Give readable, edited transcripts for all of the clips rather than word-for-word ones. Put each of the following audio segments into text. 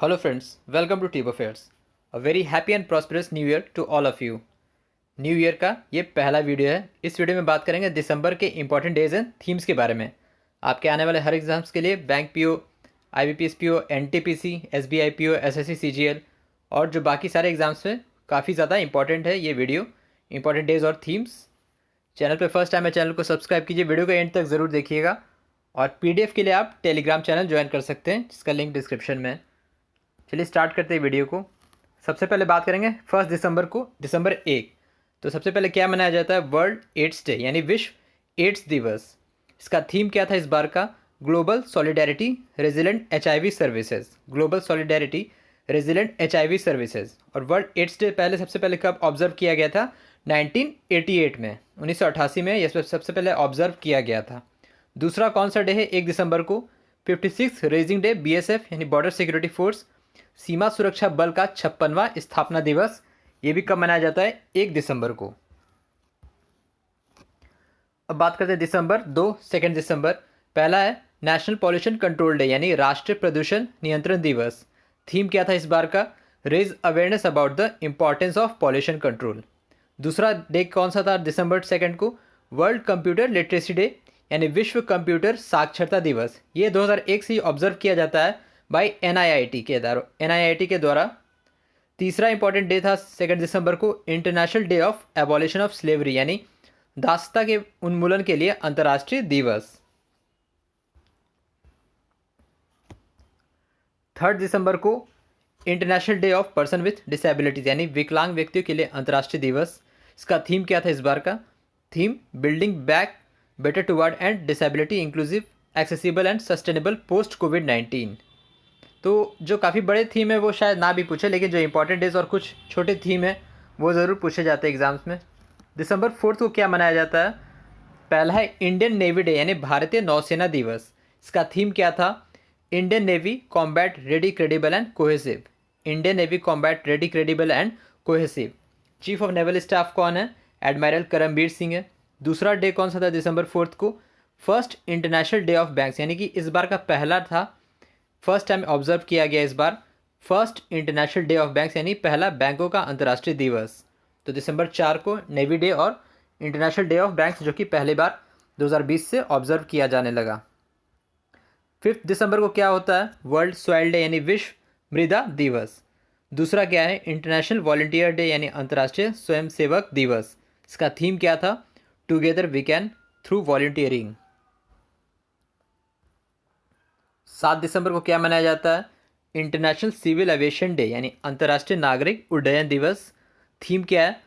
Hello friends, welcome to Tube Affairs. A very happy and prosperous new year to all of you. New year का ये पहला video है। इस video में बात करेंगे दिसंबर के इंपॉर्टेंट डेज एंड थीम्स के बारे में। आपके आने वाले हर एग्जाम्स के लिए bank PO, IBPS PO, NTPC, SBI PO, SSC, CGL और जो बाकी सारे एग्जाम्स में काफ़ी ज़्यादा इंपॉर्टेंट है ये वीडियो, इंपॉर्टेंट डेज और थीम्स। चैनल पर फर्स्ट टाइम है, चैनल को सब्सक्राइब कीजिए, वीडियो को एंड तक ज़रूर देखिएगा और पीडीएफ के लिए आप टेलीग्राम चैनल ज्वाइन कर सकते हैं जिसका लिंक डिस्क्रिप्शन में है। चलिए स्टार्ट करते हैं वीडियो को। सबसे पहले बात करेंगे 1 दिसंबर को, दिसंबर 1। तो सबसे पहले क्या मनाया जाता है? वर्ल्ड एड्स डे यानी विश्व एड्स दिवस। इसका थीम क्या था इस बार का? Global solidarity resilient HIV services. Global solidarity resilient HIV services. और वर्ल्ड एड्स डे पहले सबसे पहले कब ऑब्जर्व किया गया था? 1988 में, 1988 में यह सबसे पहले ऑब्जर्व किया गया था। दूसरा कौन सा डे है 1 दिसंबर को? 56 रेजिंग डे बीएसएफ यानी बॉर्डर सिक्योरिटी फोर्स, सीमा सुरक्षा बल का 56वां स्थापना दिवस। ये भी कब मनाया जाता है? 1 दिसंबर को। अब बात करते हैं दिसंबर 2, 2 दिसंबर। पहला है नेशनल पॉल्यूशन कंट्रोल डे यानी राष्ट्रीय प्रदूषण नियंत्रण दिवस। थीम क्या था इस बार का? Raise awareness about the importance of pollution control. दूसरा डे कौन सा था दिसंबर 2 को? वर्ल्ड कंप्यूटर लिटरेसी डे यानी विश्व कंप्यूटर साक्षरता दिवस। ये 2001 से ही ऑब्जर्व किया जाता है बाई एनआईआईटी के द्वारा। तीसरा इंपॉर्टेंट डे था 2 दिसंबर को international day of abolition of slavery यानी दासता के उन्मूलन के लिए अंतर्राष्ट्रीय दिवस। 3 दिसंबर को international day of person with disabilities यानी विकलांग व्यक्तियों के लिए अंतर्राष्ट्रीय दिवस। इसका थीम क्या था इस बार का? Theme building back better toward and disability inclusive accessible and sustainable post कोविड-19। तो जो काफ़ी बड़े थीम है वो शायद ना भी पूछे, लेकिन जो इंपॉर्टेंट डेज और कुछ छोटे थीम है वो ज़रूर पूछे जाते हैं एग्जाम्स में। दिसंबर 4 को क्या मनाया जाता है? पहला है इंडियन नेवी डे यानी भारतीय नौसेना दिवस। इसका थीम क्या था? Indian navy combat ready, credible and cohesive. Indian navy combat ready, credible and cohesive. Chief of naval staff कौन है? एडमिरल करमबीर सिंह है। दूसरा डे कौन सा था दिसंबर 4 को? First international day of banks यानी कि इस बार का पहला था, फर्स्ट टाइम ऑब्जर्व किया गया इस बार। First international day of banks यानी पहला बैंकों का अंतर्राष्ट्रीय दिवस। तो दिसंबर 4 को नेवी डे और इंटरनेशनल डे ऑफ बैंक्स जो कि पहली बार 2020 से ऑब्जर्व किया जाने लगा। 5 दिसंबर को क्या होता है? वर्ल्ड सॉइल डे यानी विश्व मृदा दिवस। दूसरा क्या है? इंटरनेशनल वॉलंटियर डे यानी अंतर्राष्ट्रीय स्वयंसेवक दिवस। इसका थीम क्या था? Together we can through volunteering. 7 दिसंबर को क्या मनाया जाता है? इंटरनेशनल सिविल एविएशन डे यानी अंतर्राष्ट्रीय नागरिक उड्डयन दिवस। थीम क्या है?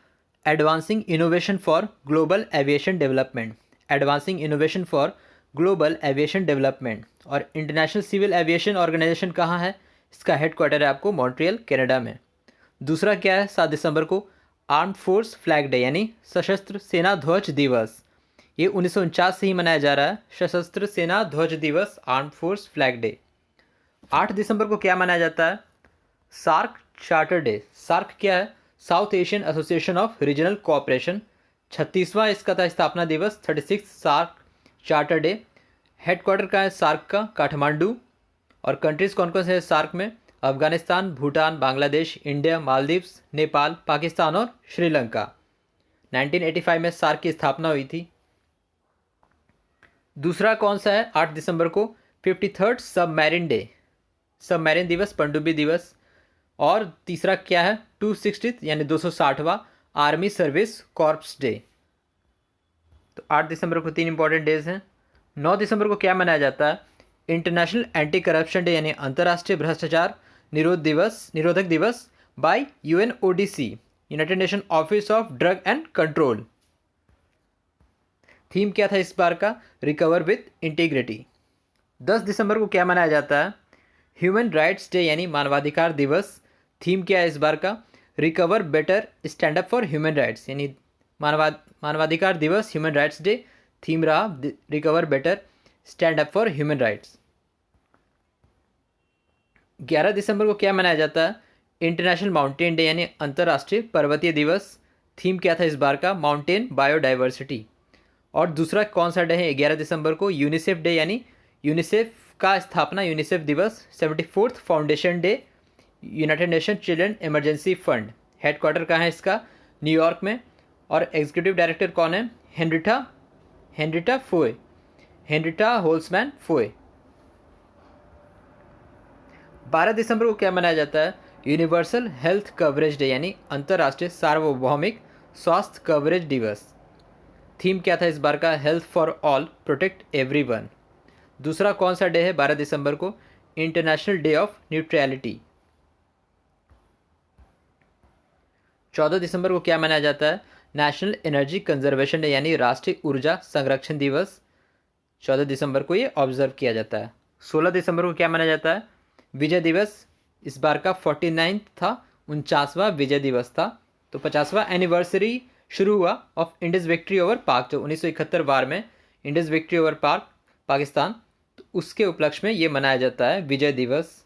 Advancing innovation for global aviation development. Advancing innovation for global aviation development. और इंटरनेशनल सिविल एविएशन ऑर्गेनाइजेशन कहाँ है? इसका हेडक्वार्टर है आपको मॉन्ट्रियल, कनाडा में। दूसरा क्या है 7 दिसंबर को? आर्म्ड फोर्स फ्लैग डे यानी सशस्त्र सेना ध्वज दिवस। ये 1949 से ही मनाया जा रहा है, सशस्त्र सेना ध्वज दिवस, आर्म्ड फोर्स फ्लैग डे। 8 दिसंबर को क्या मनाया जाता है? SAARC charter day. सार्क क्या है? South Asian association of regional cooperation. 36वां इसका था स्थापना दिवस, 36 सार्क चार्टर डे। हेडक्वार्टर का है सार्क का काठमांडू। और कंट्रीज़ कौन कौन से हैं सार्क में? अफगानिस्तान, भूटान, बांग्लादेश, इंडिया, मालदीव्स, नेपाल, पाकिस्तान और श्रीलंका। 1985 में सार्क की स्थापना हुई थी। दूसरा कौन सा है 8 दिसंबर को? 53rd सबमरीन डे, सबमरीन दिवस, पनडुब्बी दिवस। और तीसरा क्या है? 260th यानी 260वां आर्मी सर्विस कॉर्प्स डे। तो 8 दिसंबर को 3 इंपॉर्टेंट डेज हैं। 9 दिसंबर को क्या मनाया जाता है? इंटरनेशनल एंटी करप्शन डे यानी अंतर्राष्ट्रीय भ्रष्टाचार निरोधक दिवस by UNODC, United Nation office of drug and control. Theme क्या था इस बार का? Recover with integrity. 10 दिसंबर को क्या मनाया जाता है? ह्यूमन राइट्स डे यानी मानवाधिकार दिवस। थीम क्या है इस बार का? Recover better stand up for human rights यानी मानवाधिकार दिवस, ह्यूमन राइट्स डे। थीम रहा recover better stand up for human rights. 11 दिसंबर को क्या मनाया जाता है? इंटरनेशनल माउंटेन डे यानी अंतर्राष्ट्रीय पर्वतीय दिवस। थीम क्या था इस बार का? Mountain biodiversity. और दूसरा कौन सा डे है 11 दिसंबर को? यूनिसेफ डे यानी यूनिसेफ का स्थापना, यूनिसेफ दिवस, 74th foundation day United nation children emergency fund, headquarter कहाँ है इसका? न्यूयॉर्क में। और एग्जीक्यूटिव डायरेक्टर कौन है? Henrietta फोए, Henrietta होल्समैन फोए। 12 दिसंबर को क्या मनाया जाता है? यूनिवर्सल हेल्थ कवरेज डे यानी अंतर्राष्ट्रीय सार्वभौमिक स्वास्थ्य कवरेज दिवस। थीम क्या था इस बार का? Health for all, protect everyone. दूसरा कौन सा डे है 12 दिसंबर को? International day of neutrality. 14 दिसंबर को क्या मनाया जाता है? नेशनल एनर्जी कंजर्वेशन डे यानी राष्ट्रीय ऊर्जा संरक्षण दिवस। 14 दिसंबर को ये ऑब्जर्व किया जाता है। 16 दिसंबर को क्या मनाया जाता है? विजय दिवस। इस बार का 49 था, 49वां विजय दिवस था। तो 50वां एनिवर्सरी शुरू हुआ ऑफ इंडियज विक्ट्री ओवर पाक, जो 1971 वार में इंडियज विक्ट्री ओवर पाकिस्तान, तो उसके उपलक्ष्य में ये मनाया जाता है विजय दिवस।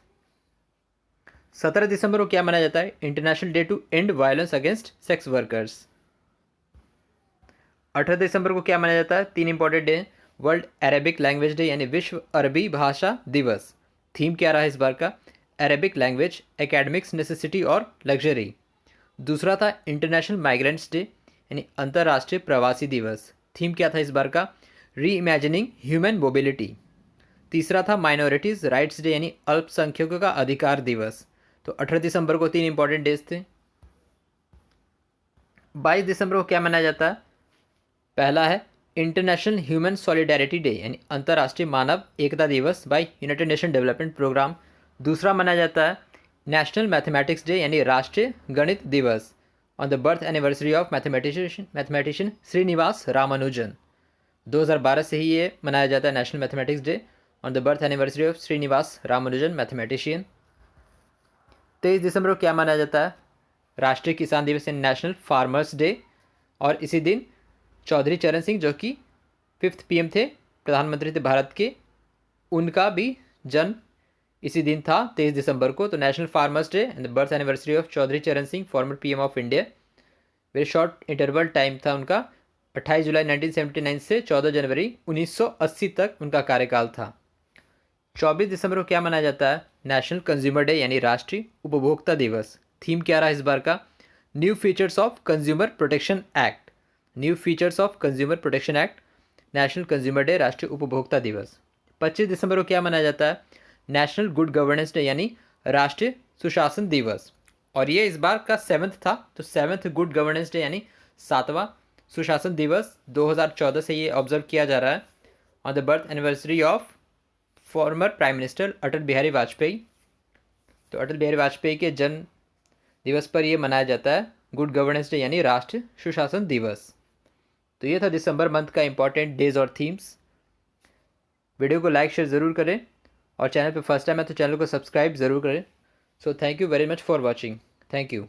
17 दिसंबर को क्या मनाया जाता है? International day to end violence against sex workers. 18 दिसंबर को क्या मनाया जाता है? 3 important day. World Arabic language day यानी विश्व अरबी भाषा दिवस। थीम क्या रहा है इस बार का? अरेबिक लैंग्वेज, एकेडमिक्स, नेसेसिटी और लग्जरी। दूसरा था इंटरनेशनल माइग्रेंट्स डे यानी अंतर्राष्ट्रीय प्रवासी दिवस। थीम क्या था इस बार का? री इमेजिनिंग ह्यूमन मोबिलिटी। तीसरा था माइनॉरिटीज़ राइट्स डे यानी अल्पसंख्यकों का अधिकार दिवस। तो 18 दिसंबर को 3 इंपॉर्टेंट डेज थे। 22 दिसंबर को क्या मनाया जाता है? पहला है इंटरनेशनल ह्यूमन सॉलिडेरिटी डे यानी अंतर्राष्ट्रीय मानव एकता दिवस by United Nation development programme. दूसरा मनाया जाता है नेशनल मैथमेटिक्स डे यानी राष्ट्रीय गणित दिवस on the birth anniversary of mathematician Srinivasa Ramanujan. 2012 से ही ये मनाया जाता है national mathematics day on the birth anniversary of Srinivasa Ramanujan mathematician. 23 दिसंबर को क्या मनाया जाता है? राष्ट्रीय किसान दिवस यानी नेशनल फार्मर्स डे। और इसी दिन चौधरी चरण सिंह, जो कि 5th PM थे, प्रधानमंत्री थे भारत के, उनका भी जन्म इसी दिन था 23 दिसंबर को। तो national farmers day and the birth anniversary of Chaudhary Charan Singh, former PM of India. Very short interval time था उनका, 28 जुलाई 1979 से 14 जनवरी 1980 तक उनका कार्यकाल था। 24 दिसंबर को क्या मनाया जाता है? नेशनल कंज्यूमर डे यानी राष्ट्रीय उपभोक्ता दिवस। थीम क्या रहा इस बार का? New features of consumer protection act, new features of consumer protection act, national consumer day, राष्ट्रीय उपभोक्ता दिवस। 25 दिसंबर को क्या मनाया जाता है? नेशनल गुड गवर्नेंस डे यानी राष्ट्रीय सुशासन दिवस। और ये इस बार का 7th था, तो 7th गुड गवर्नेंस डे यानी 7वां सुशासन दिवस 2014 से ये ऑब्जर्व किया जा रहा है on the birth anniversary of former prime minister Atal Bihari Vajpayee. तो अटल बिहारी वाजपेयी के जन्म दिवस पर यह मनाया जाता है गुड गवर्नेंस डे यानी राष्ट्रीय सुशासन दिवस। तो ये था दिसंबर मंथ का इंपॉर्टेंट डेज और थीम्स। वीडियो को लाइक शेयर ज़रूर करें और चैनल पे फर्स्ट टाइम है तो चैनल को सब्सक्राइब ज़रूर करें। So thank you very much for watching. Thank you.